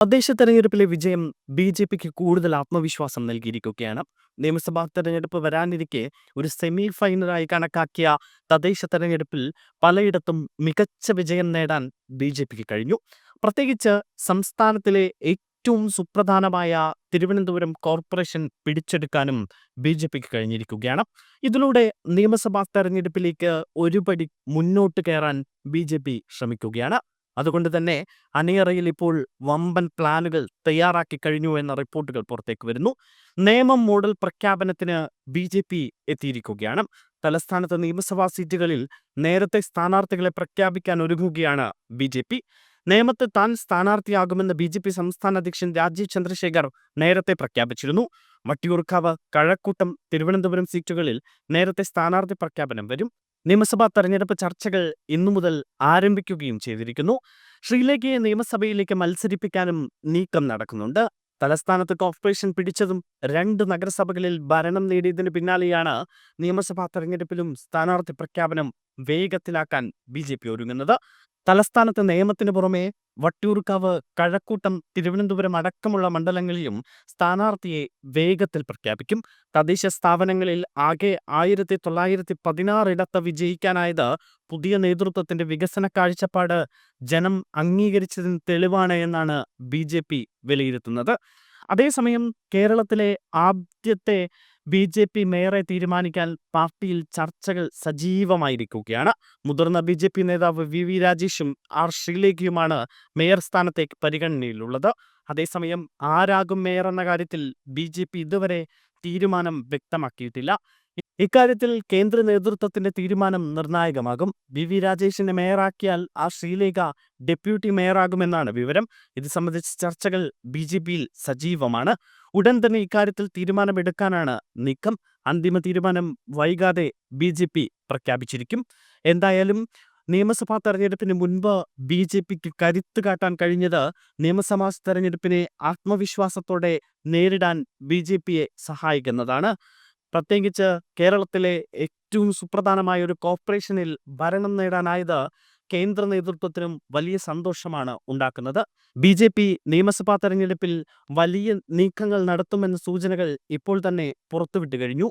തദ്ദേശ തെരഞ്ഞെടുപ്പിലെ വിജയം ബി.ജെ.പിക്ക് കൂടുതൽ ആത്മവിശ്വാസം നൽകിയിരിക്കുകയാണ്. നിയമസഭാ തെരഞ്ഞെടുപ്പ് വരാനിരിക്കെ ഒരു സെമി ഫൈനലായി കണക്കാക്കിയ തദ്ദേശ തെരഞ്ഞെടുപ്പിൽ പലയിടത്തും മികച്ച വിജയം നേടാൻ ബി.ജെ.പിക്ക് കഴിഞ്ഞു. പ്രത്യേകിച്ച് സംസ്ഥാനത്തിലെ ഏറ്റവും സുപ്രധാനമായ തിരുവനന്തപുരം കോർപ്പറേഷൻ പിടിച്ചെടുക്കാനും ബി.ജെ.പിക്ക് കഴിഞ്ഞിരിക്കുകയാണ്. ഇതിലൂടെ നിയമസഭാ തെരഞ്ഞെടുപ്പിലേക്ക് ഒരുപടി മുന്നോട്ട് കയറാൻ ബി.ജെ.പി ശ്രമിക്കുകയാണ്. അതുകൊണ്ട് തന്നെ അണിയറയിൽ ഇപ്പോൾ വമ്പൻ പ്ലാനുകൾ തയ്യാറാക്കി കഴിഞ്ഞു എന്ന റിപ്പോർട്ടുകൾ പുറത്തേക്ക് വരുന്നു. നേമം മോഡൽ പ്രഖ്യാപനത്തിന് ബി.ജെ.പി എത്തിയിരിക്കുകയാണ്. തലസ്ഥാനത്ത് നിയമസഭാ സീറ്റുകളിൽ നേരത്തെ സ്ഥാനാർത്ഥികളെ പ്രഖ്യാപിക്കാൻ ഒരുങ്ങുകയാണ് ബി.ജെ.പി. നേമത്ത് താൻ സ്ഥാനാർത്ഥിയാകുമെന്ന് ബി.ജെ.പി സംസ്ഥാന അധ്യക്ഷൻ രാജീവ് ചന്ദ്രശേഖർ നേരത്തെ പ്രഖ്യാപിച്ചിരുന്നു. വട്ടിയൂർക്കാവ്, കഴക്കൂട്ടം, തിരുവനന്തപുരം സീറ്റുകളിൽ നേരത്തെ സ്ഥാനാർത്ഥി പ്രഖ്യാപനം വരും. നിയമസഭാ തെരഞ്ഞെടുപ്പ് ചർച്ചകൾ ഇന്നു മുതൽ ആരംഭിക്കുകയും ചെയ്തിരിക്കുന്നു. ശ്രീലേഖയെ നിയമസഭയിലേക്ക് മത്സരിപ്പിക്കാനും നീക്കം നടക്കുന്നുണ്ട്. തലസ്ഥാനത്ത് കോർപ്പറേഷൻ പിടിച്ചതും 2 നഗരസഭകളിൽ ഭരണം നേടിയതിനു പിന്നാലെയാണ് നിയമസഭാ തെരഞ്ഞെടുപ്പിലും സ്ഥാനാർത്ഥി പ്രഖ്യാപനം വേഗത്തിലാക്കാൻ ബി.ജെ.പി ഒരുങ്ങുന്നത്. തലസ്ഥാനത്ത് നേമത്തിന് പുറമെ വട്ടിയൂർക്കാവ്, കഴക്കൂട്ടം, തിരുവനന്തപുരം അടക്കമുള്ള മണ്ഡലങ്ങളിലും സ്ഥാനാർത്ഥിയെ വേഗത്തിൽ പ്രഖ്യാപിക്കും. തദ്ദേശ സ്ഥാപനങ്ങളിൽ ആകെ 1916 ഇടത്ത് വിജയിക്കാനായത് പുതിയ നേതൃത്വത്തിന്റെ വികസന കാഴ്ചപ്പാട് ജനം അംഗീകരിച്ചതിന് തെളിവാണ് എന്നാണ് ബി.ജെ.പി വിലയിരുത്തുന്നത്. അതേസമയം കേരളത്തിലെ ആദ്യത്തെ ബി.ജെ.പി മേയറെ തീരുമാനിക്കാൻ പാർട്ടിയിൽ ചർച്ചകൾ സജീവമായിരിക്കുകയാണ്. മുതിർന്ന ബി.ജെ.പി നേതാവ് വി രാജേഷും ആർ ശ്രീലേഖയുമാണ് മേയർ സ്ഥാനത്തേക്ക് പരിഗണനയിലുള്ളത്. അതേസമയം ആരാകും മേയർ എന്ന കാര്യത്തിൽ ബി.ജെ.പി ഇതുവരെ തീരുമാനം വ്യക്തമാക്കിയിട്ടില്ല. ഇക്കാര്യത്തിൽ കേന്ദ്ര നേതൃത്വത്തിന്റെ തീരുമാനം നിർണായകമാകും. വി രാജേഷിനെ മേയറാക്കിയാൽ ആ ശ്രീലേഖ ഡെപ്യൂട്ടി മേയറാകുമെന്നാണ് വിവരം. ഇത് സംബന്ധിച്ച ചർച്ചകൾ ബി.ജെ.പിയിൽ സജീവമാണ്. ഉടൻ തന്നെ ഇക്കാര്യത്തിൽ തീരുമാനമെടുക്കാനാണ് നീക്കം. അന്തിമ തീരുമാനം വൈകാതെ ബി.ജെ.പി പ്രഖ്യാപിച്ചിരിക്കും. എന്തായാലും നിയമസഭാ തെരഞ്ഞെടുപ്പിന് മുൻപ് ബി.ജെ.പിക്ക് കരുത്ത് കാട്ടാൻ കഴിഞ്ഞത് നിയമസഭാ തെരഞ്ഞെടുപ്പിനെ ആത്മവിശ്വാസത്തോടെ നേരിടാൻ ബി.ജെ.പിയെ സഹായിക്കുന്നതാണ്. പ്രത്യേകിച്ച് കേരളത്തിലെ ഏറ്റവും സുപ്രധാനമായ ഒരു കോർപ്പറേഷനിൽ ഭരണം നേടാനായത് കേന്ദ്ര നേതൃത്വത്തിനും വലിയ സന്തോഷമാണ് ഉണ്ടാക്കുന്നത്. ബി.ജെ.പി നിയമസഭാ തെരഞ്ഞെടുപ്പിൽ വലിയ നീക്കങ്ങൾ നടത്തുമെന്ന സൂചനകൾ ഇപ്പോൾ തന്നെ പുറത്തുവിട്ടു കഴിഞ്ഞു.